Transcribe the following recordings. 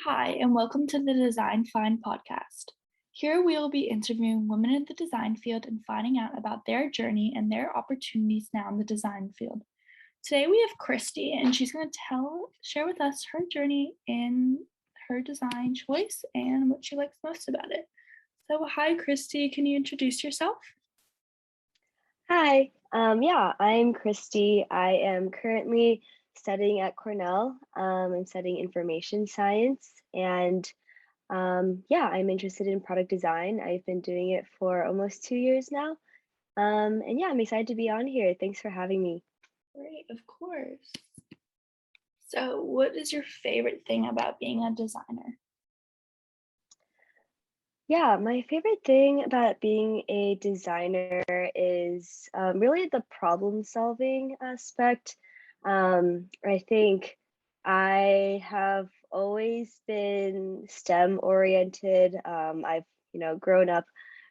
Hi, and welcome to the Design Find podcast. Here we will be interviewing women in the design field and finding out about their journey and their opportunities now in the design field. Today we have Cristie, and she's going to share with us her journey in her design choice and what she likes most about it. So, hi, Cristie. Can you introduce yourself? Hi, I'm Cristie. I am currently studying at Cornell. I'm studying information science, and I'm interested in product design. I've been doing it for almost 2 years now. I'm excited to be on here. Thanks for having me. Great, of course. So, what is your favorite thing about being a designer? Yeah, my favorite thing about being a designer is really the problem solving aspect. I think I have always been STEM oriented. I've, grown up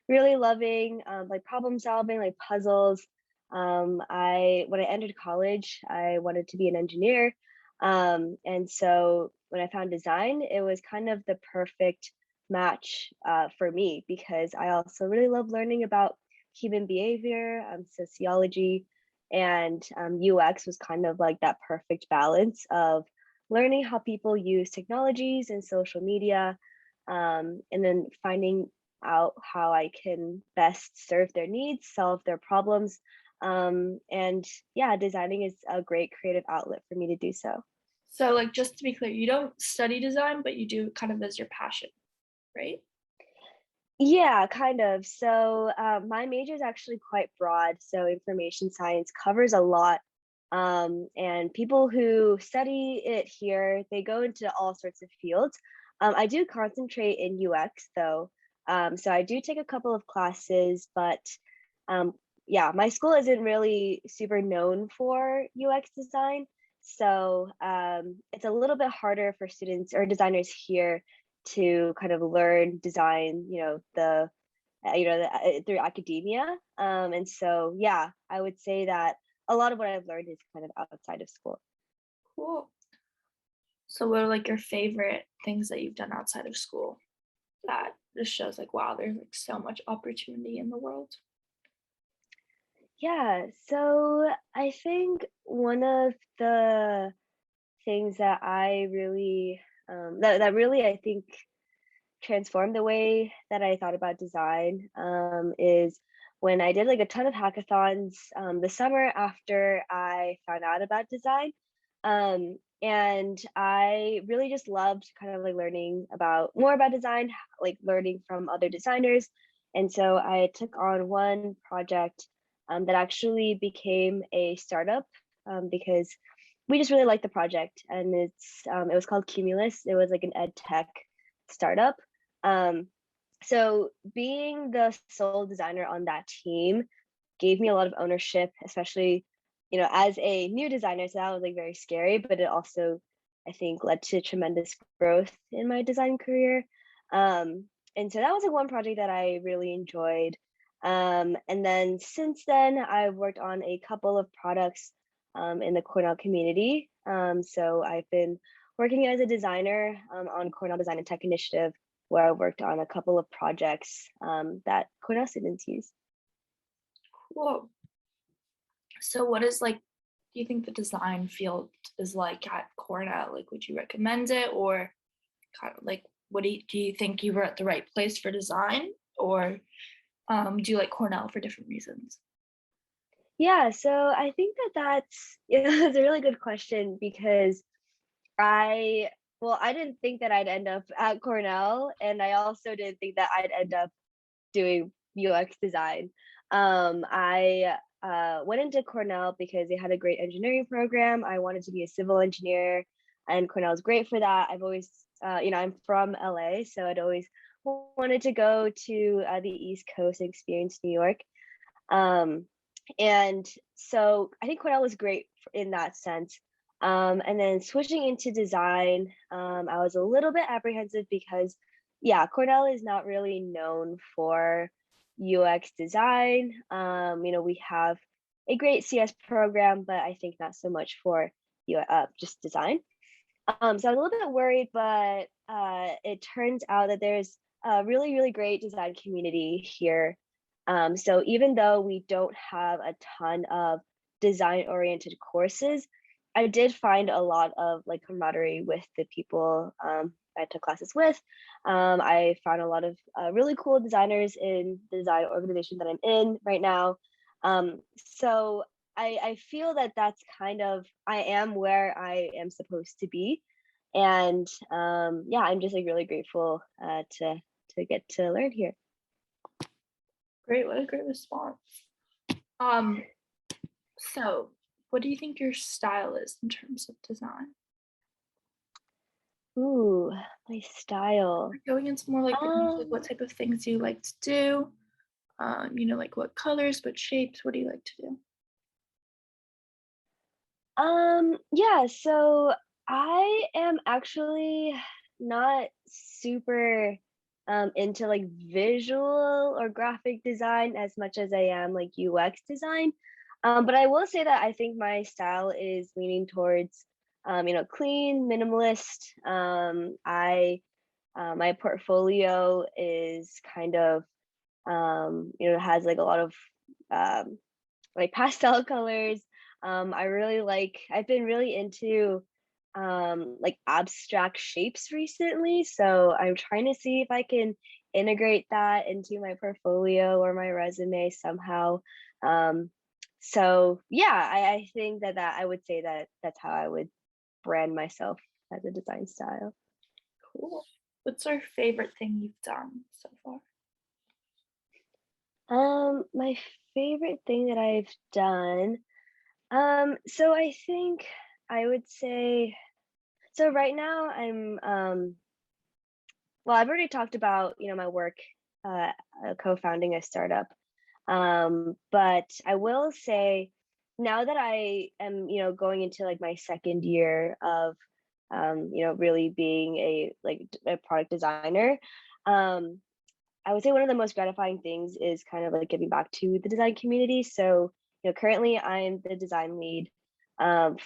really loving like problem solving, like puzzles. When I entered college, I wanted to be an engineer. And so when I found design, it was kind of the perfect match for me because I also really love learning about human behavior, sociology, and UX was kind of like that perfect balance of learning how people use technologies and social media, and then finding out how I can best serve their needs, solve their problems. And yeah, designing is a great creative outlet for me to do so. So, like, just to be clear, you don't study design, but you do it kind of as your passion, right? Yeah, kind of. So my major is actually quite broad. So information science covers a lot. And people who study it here, they go into all sorts of fields. I do concentrate in UX though. So I do take a couple of classes, but um, yeah, my school isn't really super known for UX design. So it's a little bit harder for students or designers here to kind of learn design, through academia. And so, yeah, I would say that a lot of what I've learned is kind of outside of school. Cool. So what are like your favorite things that you've done outside of school that just shows like, wow, there's like so much opportunity in the world? Yeah, so I think one of the things that I really that really I think transformed the way that I thought about design is when I did like a ton of hackathons the summer after I found out about design. And I really just loved kind of like learning about more about design, like learning from other designers. And so I took on one project that actually became a startup because we just really liked the project, and it was called Cumulus. It was like an ed tech startup. um, so being the sole designer on that team gave me a lot of ownership, especially, as a new designer. So that was like very scary, but it also, I think, led to tremendous growth in my design career. And so that was like one project that I really enjoyed. And then since then, I've worked on a couple of products in the Cornell community. So I've been working as a designer on Cornell Design and Tech Initiative, where I worked on a couple of projects that Cornell students use. Cool. So what is like, do you think the design field is like at Cornell? Like, would you recommend it, or kind of like, do you think you were at the right place for design, or do you like Cornell for different reasons? Yeah, so I think that that's it's a really good question because I I didn't think that I'd end up at Cornell, and I also didn't think that I'd end up doing UX design. I went into Cornell because they had a great engineering program. I wanted to be a civil engineer, and Cornell is great for that. I've always, I'm from LA, so I'd always wanted to go to the East Coast and experience New York. Um, and so I think Cornell was great in that sense. And then switching into design, I was a little bit apprehensive because, yeah, Cornell is not really known for UX design. We have a great CS program, but I think not so much for just design. So I was a little bit worried, but it turns out that there's a really, really great design community here. So even though we don't have a ton of design-oriented courses, I did find a lot of like camaraderie with the people I took classes with. I found a lot of really cool designers in the design organization that I'm in right now. So I feel that that's kind of I am where I am supposed to be, and yeah, I'm just like really grateful to get to learn here. Great, what a great response. Um, so what do you think your style is in terms of design? Ooh, my style. We're going into more like what Um, type of things you like to do. Like what colors, what shapes, what do you like to do? yeah, so I am actually not super into like visual or graphic design as much as I am like UX design. But I will say that I think my style is leaning towards clean, minimalist. I My portfolio is kind of has like a lot of um like pastel colors. I've been really into like abstract shapes recently. So I'm trying to see if I can integrate that into my portfolio or my resume somehow. Um, so yeah, I think that I would say that that's how I would brand myself as a design style. Cool. What's our favorite thing you've done so far? My favorite thing that I've done. So I think I would say so right now I'm well, I've already talked about, my work co-founding a startup. But I will say now that I am, going into like my second year of really being a product designer, um, I would say one of the most gratifying things is kind of like giving back to the design community. So, currently I'm the design lead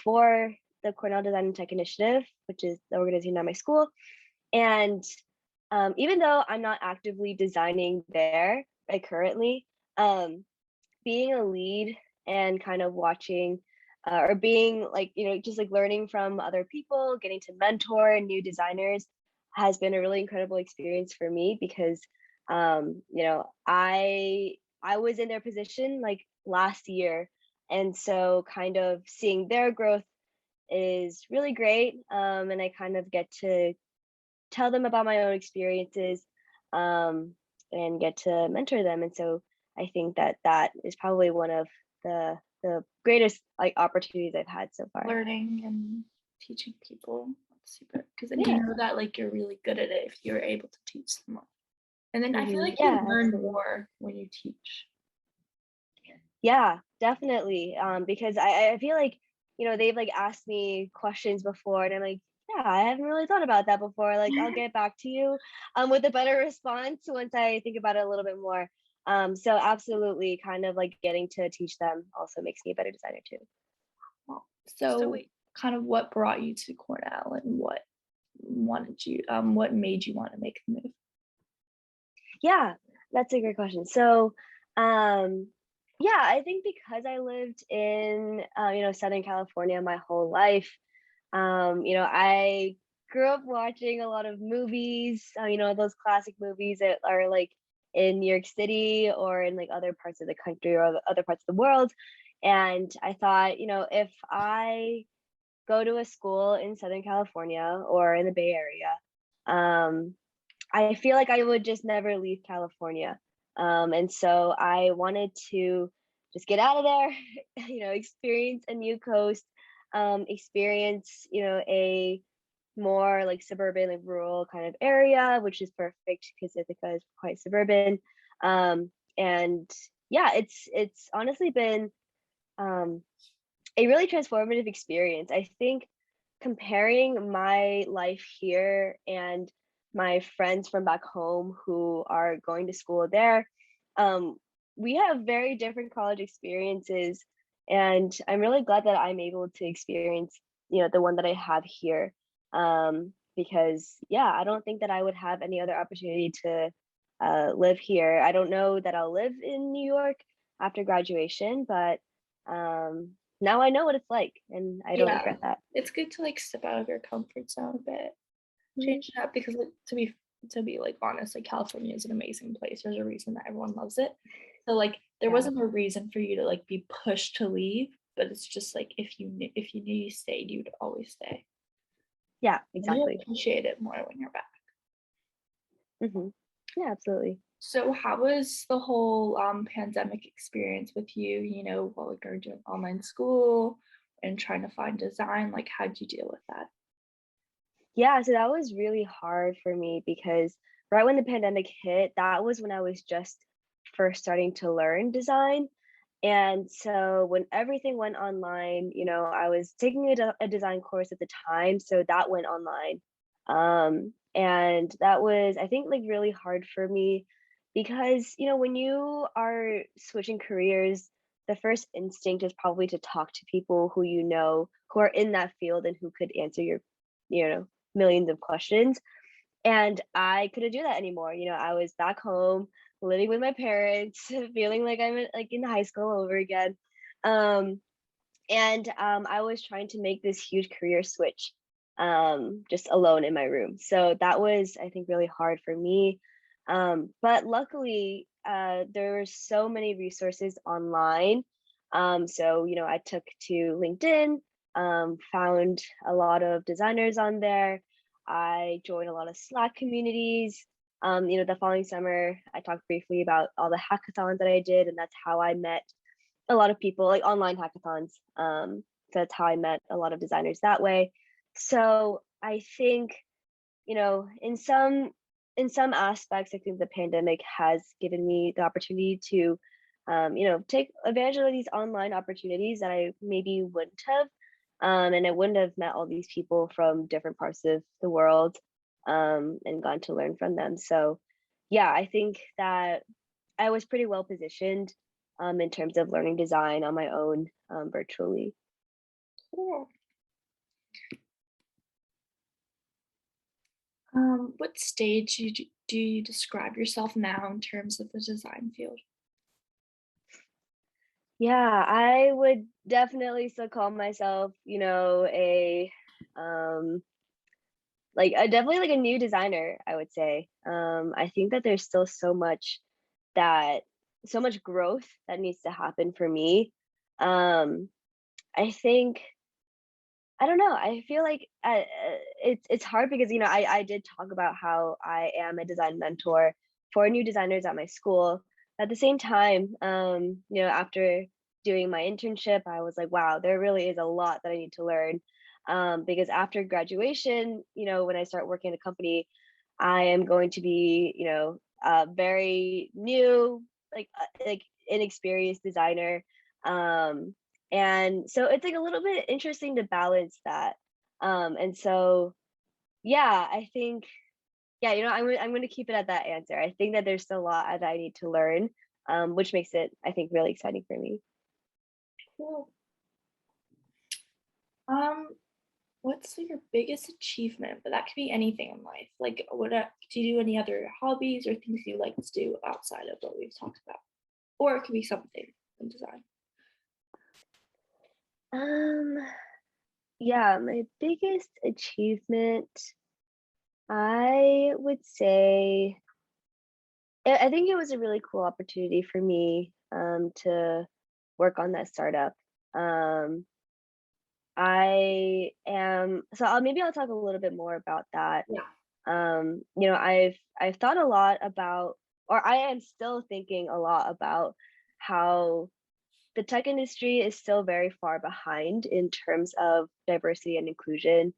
for the Cornell Design and Tech Initiative, which is the organization at my school. And even though I'm not actively designing there, like currently, um, being a lead and kind of watching or being like, just like learning from other people, getting to mentor new designers has been a really incredible experience for me because I was in their position like last year. And so kind of seeing their growth is really great. And I kind of get to tell them about my own experiences um, and get to mentor them. And so I think that that is probably one of the greatest like opportunities I've had so far. Learning and teaching people. That's super. Because then you Yeah. know that like you're really good at it if you're able to teach someone. And then I feel like you Yeah, learn absolutely. more when you teach. Yeah, definitely. Because I feel like, they've like asked me questions before and I'm like, yeah, I haven't really thought about that before. Like I'll get back to you with a better response once I think about it a little bit more. So absolutely kind of like getting to teach them also makes me a better designer too. Well, so kind of what brought you to Cornell and what made you want to make the move? Yeah, that's a great question. So, yeah, I think because I lived in, Southern California my whole life, I grew up watching a lot of movies, those classic movies that are like in New York City or in like other parts of the country or other parts of the world. And I thought, if I go to a school in Southern California or in the Bay Area, um, I feel like I would just never leave California. And so I wanted to just get out of there, experience a new coast, experience, a more like suburban, like rural kind of area, which is perfect because Ithaca is quite suburban. And yeah, it's honestly been um, a really transformative experience. I think comparing my life here and my friends from back home who are going to school there, um, we have very different college experiences. And I'm really glad that I'm able to experience, the one that I have here. Because yeah, I don't think that I would have any other opportunity to live here. I don't know that I'll live in New York after graduation, but now I know what it's like, and I don't Yeah, regret that. it's good to like step out of your comfort zone a bit, Mhm. change it up because like, to be like honest, like California is an amazing place. There's a reason that everyone loves it. So like there Yeah, wasn't a reason for you to like be pushed to leave, but it's just like if you knew you stayed, you'd always stay. yeah, And you'll exactly. appreciate it more when you're back. Hmm. Yeah, absolutely. So how was the whole pandemic experience with you? While like you're doing online school and trying to find design, like how'd you deal with that? Yeah, so that was really hard for me because right when the pandemic hit, that was when I was just first starting to learn design. And so when everything went online, I was taking a design course at the time, so that went online. And that was, I think, like really hard for me because, when you are switching careers, the first instinct is probably to talk to people who are in that field and who could answer your, millions of questions. And I couldn't do that anymore. I was back home living with my parents, feeling like I'm like in high school all over again. Um, and I was trying to make this huge career switch just alone in my room. So that was, I think, really hard for me. But luckily, there were so many resources online. So, I took to LinkedIn, found a lot of designers on there. I joined a lot of Slack communities. The following summer, I talked briefly about all the hackathons that I did, and that's how I met a lot of people, like online hackathons. So that's how I met a lot of designers that way. So I think, in some aspects, I think the pandemic has given me the opportunity to, take advantage of these online opportunities that I maybe wouldn't have. And I wouldn't have met all these people from different parts of the world, and gotten to learn from them. So, yeah, I think that I was pretty well positioned in terms of learning design on my own virtually. Cool. What stage do you describe yourself now in terms of the design field? Yeah, I would definitely still call myself, a definitely like a new designer, I would say. I think that there's still that so much growth that needs to happen for me. Um, I think I don't know. I feel like it's hard because I did talk about how I am a design mentor for new designers at my school. At the same time, after doing my internship, I was like, wow, there really is a lot that I need to learn. Because after graduation, when I start working in a company, I am going to be, a very new, like inexperienced designer. Um, and so it's like a little bit interesting to balance that. And so yeah, I think yeah, I'm going to keep it at that answer. I think that there's still a lot that I need to learn, which makes it, I think, really exciting for me. Cool. Um, what's like your biggest achievement? But that could be anything in life. Like, do you do any other hobbies or things you like to do outside of what we've talked about? Or it could be something in design. Um, yeah, my biggest achievement, I would say, I think it was a really cool opportunity for me to work on that startup. Um, maybe I'll talk a little bit more about that. Yeah. I've thought a lot about, or I am still thinking a lot about how the tech industry is still very far behind in terms of diversity and inclusion.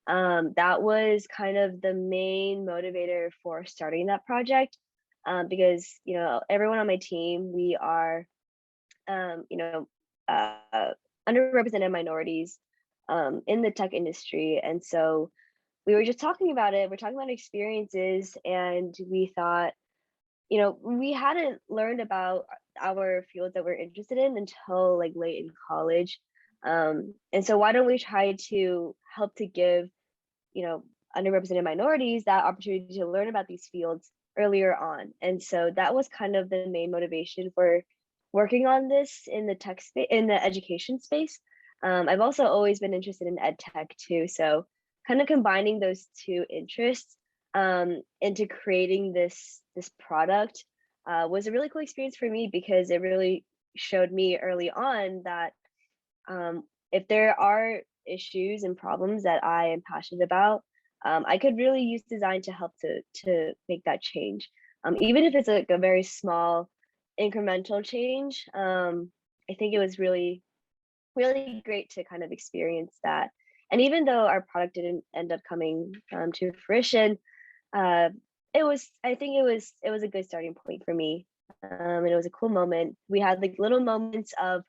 That was kind of the main motivator for starting that project, because everyone on my team, we are um, you know uh, underrepresented minorities in the tech industry, and so we were just talking about it. We're talking about experiences, and we thought, we hadn't learned about our fields that we're interested in until like late in college. And so why don't we try to help to give underrepresented minorities that opportunity to learn about these fields earlier on. And so that was kind of the main motivation for working on this in the tech space, in the education space. I've also always been interested in ed tech too. So kind of combining those two interests into creating this product was a really cool experience for me, because it really showed me early on that if there are issues and problems that I am passionate about, I could really use design to help to make that change. Even if it's a very small incremental change, I think it was really, really great to kind of experience that. And even though our product didn't end up coming to fruition, uh, I think it was a good starting point for me. And it was a cool moment. We had like little moments of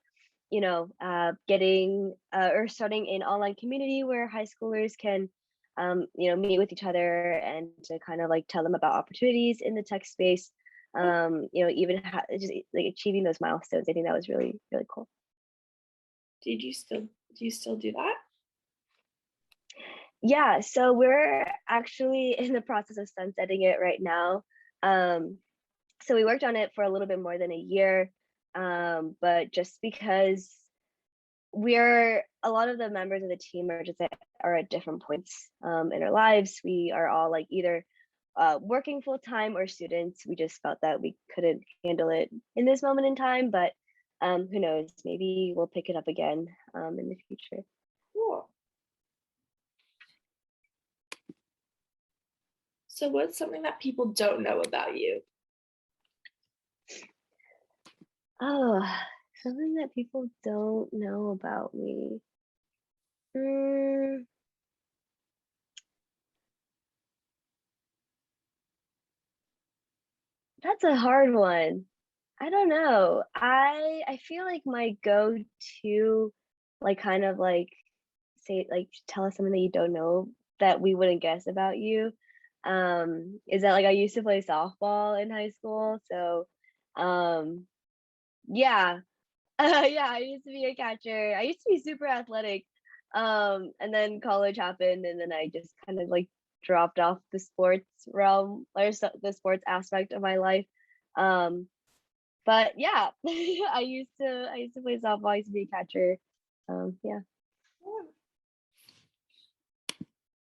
getting or starting an online community where high schoolers can meet with each other and to kind of like tell them about opportunities in the tech space. Even just like achieving those milestones, I think that was really, really cool. Do you still do that? Yeah, so we're actually in the process of sunsetting it right now. So we worked on it for a little bit more than a year, but just because a lot of the members of the team are at different points in our lives. We are all like either working full time or students. We just felt that we couldn't handle it in this moment in time, but who knows? Maybe we'll pick it up again in the future. Cool. So what's something that people don't know about you? Oh, something that people don't know about me. Mm, that's a hard one. I don't know. I feel like my go-to, like kind of like say like tell us something that you don't know that we wouldn't guess about you. Is that like I used to play softball in high school, so um yeah. Yeah, I used to be a catcher. I used to be super athletic. And then college happened, and then I just kind of like dropped off the sports realm or the sports aspect of my life. Um, but yeah, I used to play softball. I used to be a catcher. Yeah.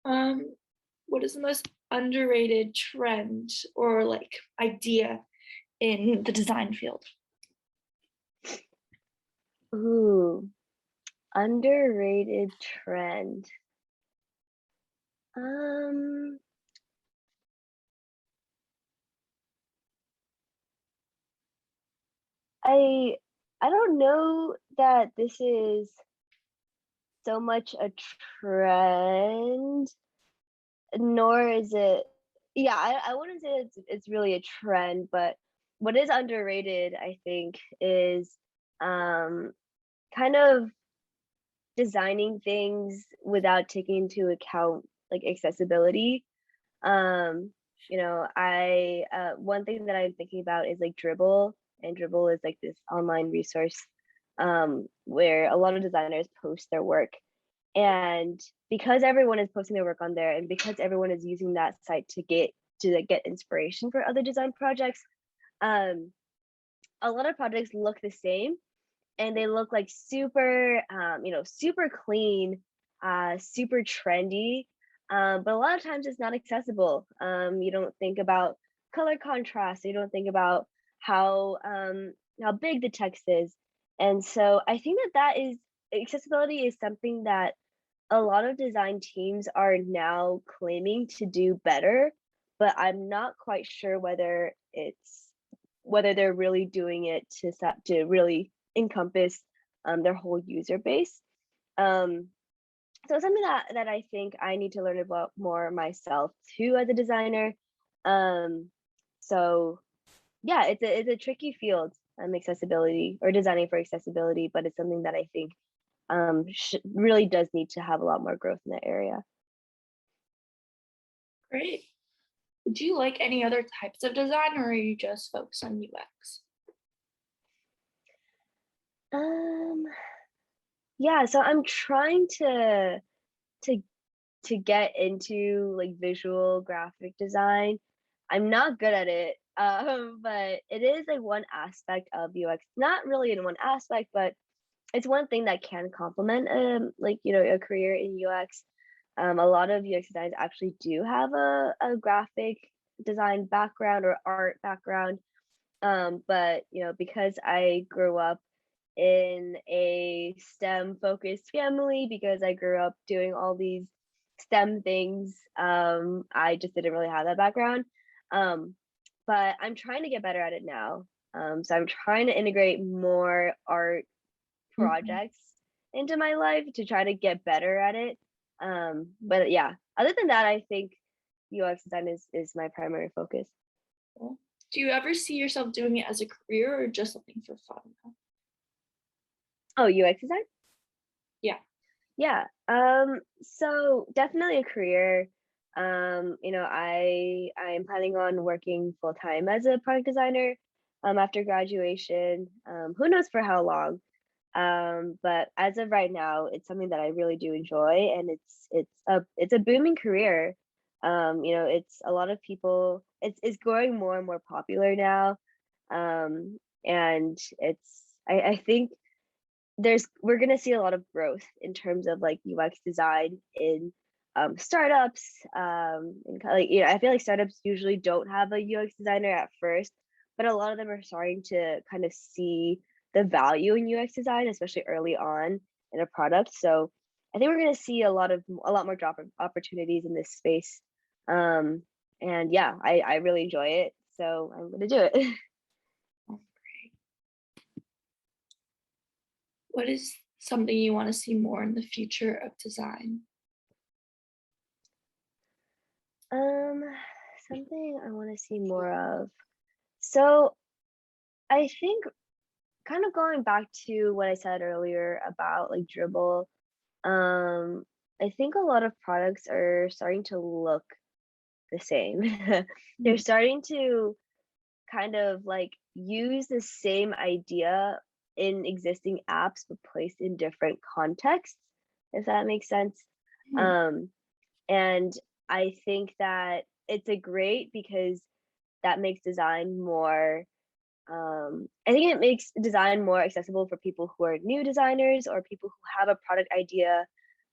Um, what is the most underrated trend or like idea in the design field? Ooh, underrated trend. Um, I I don't know that this is so much a trend, nor is it. Yeah, I wouldn't say it's really a trend, but what is underrated, I think, is um kind of designing things without taking into account like accessibility. Um, I one thing that I'm thinking about is like Dribble, and Dribble is like this online resource where a lot of designers post their work. And because everyone is posting their work on there, and because everyone is using that site to like, get inspiration for other design projects, um, a lot of projects look the same, and they look like super super clean, super trendy, but a lot of times it's not accessible. You don't think about color contrast, you don't think about how big the text is. And so I think that is accessibility is something that a lot of design teams are now claiming to do better, but I'm not quite sure whether they're really doing it to really encompass their whole user base. Um, so it's something that I think I need to learn about more myself too as a designer. Um, so yeah, it's a tricky field, accessibility or designing for accessibility, but it's something that I think really does need to have a lot more growth in that area. Great. Do you like any other types of design or are you just focused on UX? Um, yeah, so I'm trying to to get into like visual graphic design. I'm not good at it, but it is like one aspect of UX. Not really in one aspect, but it's one thing that can complement like a career in UX. A lot of UX designers actually do have a graphic design background or art background. But because I grew up in a STEM focused family, because I grew up doing all these STEM things, I just didn't really have that background. Um, but I'm trying to get better at it now. So I'm trying to integrate more art Mhm. projects into my life to try to get better at it. But yeah, other than that, I think UX design is my primary focus. Cool. Do you ever see yourself doing it as a career or just something for fun? Oh, UX design? Yeah. Yeah. So definitely a career. I'm planning on working full time as a product designer after graduation. Who knows for how long? But as of right now, it's something that I really do enjoy, and it's a booming career. It's a lot of people. It's growing more and more popular now, and I think we're gonna see a lot of growth in terms of like UX design in startups. And like I feel like startups usually don't have a UX designer at first, but a lot of them are starting to kind of see the value in UX design, especially early on in a product. So I think we're gonna see a lot more job opportunities in this space. Um, and yeah, I really enjoy it, so I'm gonna do it. Oh, great. What is something you want to see more in the future of design? Um, Something I want to see more of. So I think kind of going back to what I said earlier about like dribble, I think a lot of products are starting to look the same. They're Mm. starting to kind of like use the same idea in existing apps but placed in different contexts, if that makes sense. Mhm. Um, and I think that it's a great because that makes design more I think it makes design more accessible for people who are new designers or people who have a product idea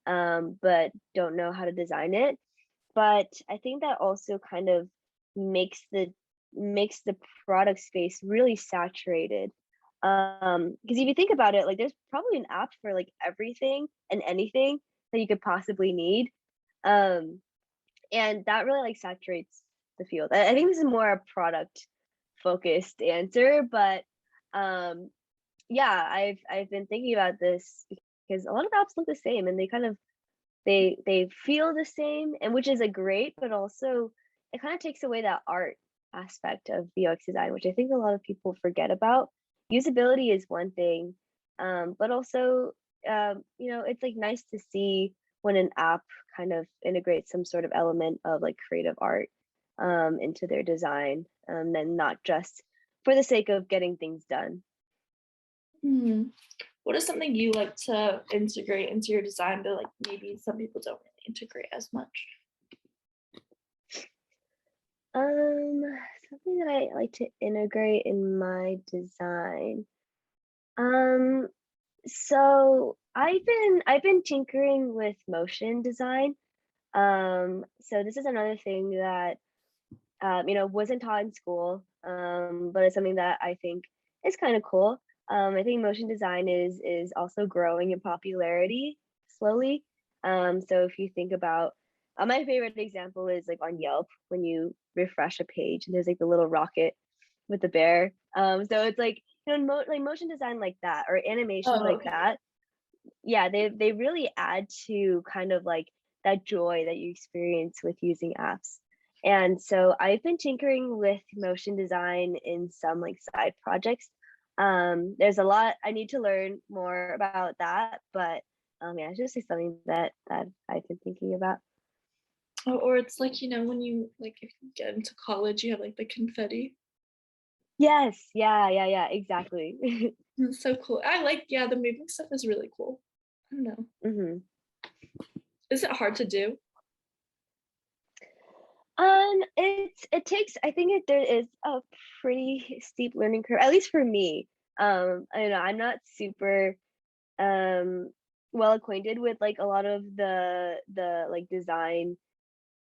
but don't know how to design it. But I think that also kind of makes the product space really saturated. Because if you think about it, like there's probably an app for like everything and anything that you could possibly need. Um, and that really like saturates the field. I think this is more a product focused answer, but um yeah, I've been thinking about this because a lot of apps look the same and they kind of they feel the same, and which is a great, but also it kind of takes away that art aspect of UX design, which I think a lot of people forget about. Usability is one thing, but also it's like nice to see when an app kind of integrates some sort of element of like creative art into their design, and not just for the sake of getting things done. Mhm. What is something you like to integrate into your design that like maybe some people don't really integrate as much? Um, Something that I like to integrate in my design. Um, so I've been tinkering with motion design. So this is another thing that wasn't taught in school, but it's something that I think is kind of cool. I think motion design is also growing in popularity slowly. So if you think about my favorite example is like on Yelp when you refresh a page and there's like the little rocket with the bear. So it's like like motion design like that or animation Oh, like okay. that. Yeah, they really add to kind of like that joy that you experience with using apps. And so I've been tinkering with motion design in some like side projects. There's a lot I need to learn more about that, but yeah, it's just like something that I've been thinking about. Or it's like, when you like if you get into college, you have like the confetti. Yes, yeah, exactly. It's so cool. I like, yeah, the moving stuff is really cool. I don't know. hmm Is it hard to do? It takes, I think there is a pretty steep learning curve, at least for me. I know I'm not super um well acquainted with like a lot of the like design,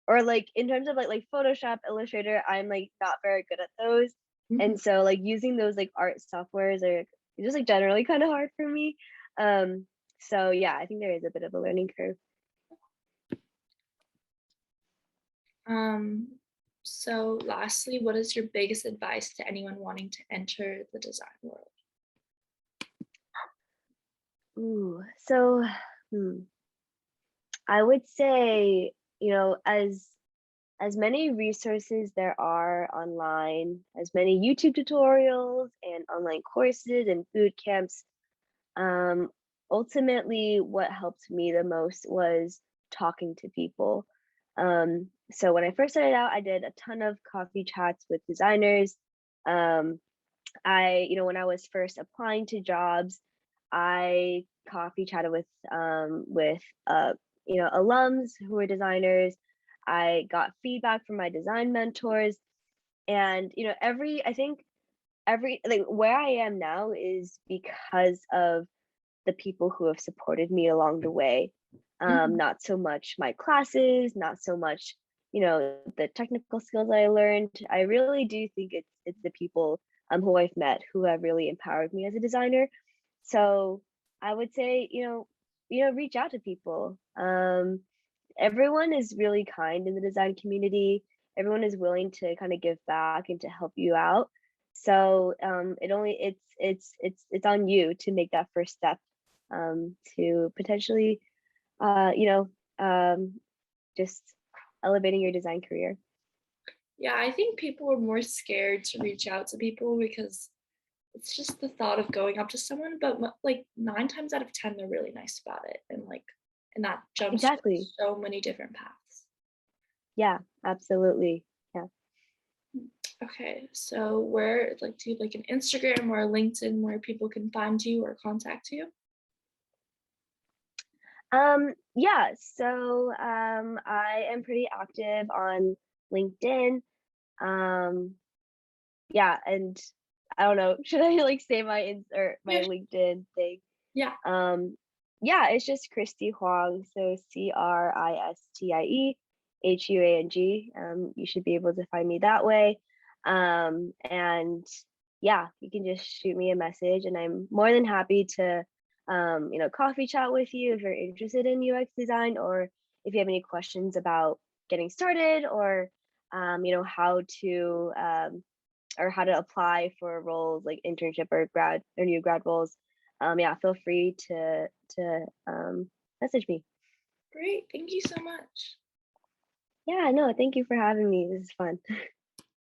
or like in terms of like Photoshop, Illustrator, I'm like not very good at those. Mhm. And so like using those like art softwares are just like generally kind of hard for me. So yeah, I think there is a bit of a learning curve. Um, so lastly, what is your biggest advice to anyone wanting to enter the design world? Ooh, so hmm, I would say, as many resources there are online, as many YouTube tutorials and online courses and boot camps, um, ultimately what helped me the most was talking to people. So when I first started out, I did a ton of coffee chats with designers. Um, when I was first applying to jobs, I coffee chatted with alums who were designers. I got feedback from my design mentors, and I think every like where I am now is because of the people who have supported me along the way. Mhm. Not so much my classes, not so much, the technical skills I learned. I really do think it's the people who I've met who have really empowered me as a designer. So I would say, reach out to people. Everyone is really kind in the design community. Everyone is willing to kind of give back and to help you out. So it's on you to make that first step, to potentially uh, you know um, just elevating your design career. Yeah, I think people are more scared to reach out to people because it's just the thought of going up to someone, but like 9 times out of 10, they're really nice about it. And that jumps Exactly. so many different paths. Yeah, absolutely. Yeah. Mm. Okay, so where, like, do you have like an Instagram or a LinkedIn where people can find you or contact you? Yeah, so I am pretty active on LinkedIn. Um, yeah, and I don't know, should I like say my Yeah, LinkedIn thing? yeah, Um, yeah, it's just Cristie Huang, so CristieHuang. You should be able to find me that way. And yeah, you can just shoot me a message, and I'm more than happy to, coffee chat with you if you're interested in UX design, or if you have any questions about getting started, or how to how to apply for roles like internship or grad or new grad roles. Yeah, feel free to message me. great. Thank you so much. Yeah, no, thank you for having me. This is fun.